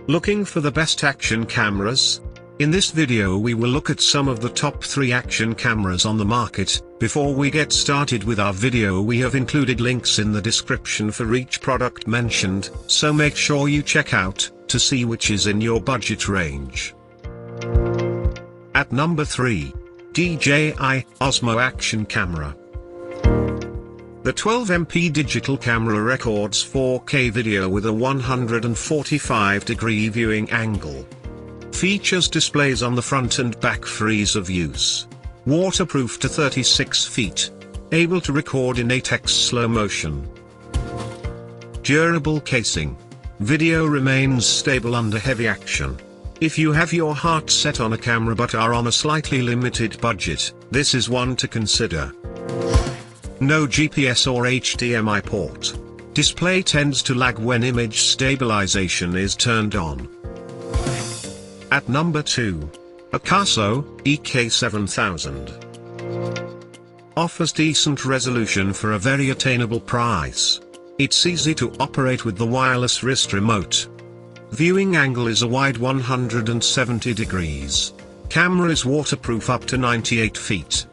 Looking for the best action cameras? In this video we will look at some of the top 3 action cameras on the market. Before we get started with our video, we have included links in the description for each product mentioned, so make sure you check out, to see which is in your budget range. At number 3. DJI Osmo Action Camera. The 12MP digital camera records 4K video with a 145-degree viewing angle. Features displays on the front and back for ease of use. Waterproof to 36 feet. Able to record in 8x slow motion. Durable casing. Video remains stable under heavy action. If you have your heart set on a camera but are on a slightly limited budget, this is one to consider. No GPS or HDMI port. Display tends to lag when image stabilization is turned on. At number 2. AKASO EK7000. Offers decent resolution for a very attainable price. It's easy to operate with the wireless wrist remote. Viewing angle is a wide 170 degrees. Camera is waterproof up to 98 feet.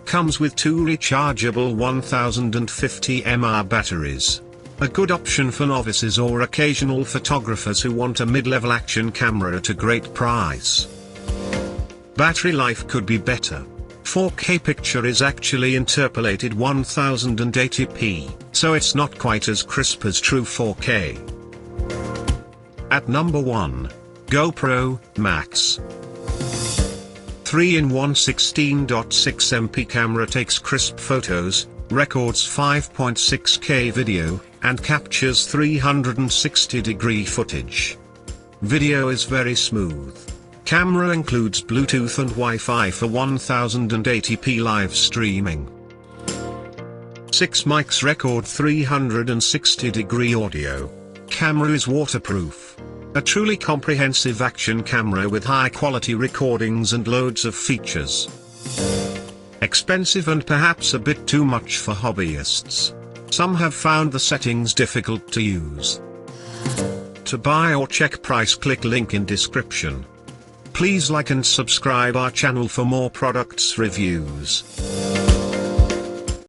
Comes with 2 rechargeable 1050 mAh batteries. A good option for novices or occasional photographers who want a mid-level action camera at a great price. Battery life could be better. 4K picture is actually interpolated 1080p, so it's not quite as crisp as true 4K. At number 1. GoPro MAX. 3-in-1 16.6MP camera takes crisp photos, records 5.6K video, and captures 360-degree footage. Video is very smooth. Camera includes Bluetooth and Wi-Fi for 1080p live streaming. 6 mics record 360-degree audio. Camera is waterproof. A truly comprehensive action camera with high-quality recordings and loads of features. Expensive and perhaps a bit too much for hobbyists. Some have found the settings difficult to use. To buy or check price, click link in description. Please like and subscribe our channel for more products reviews.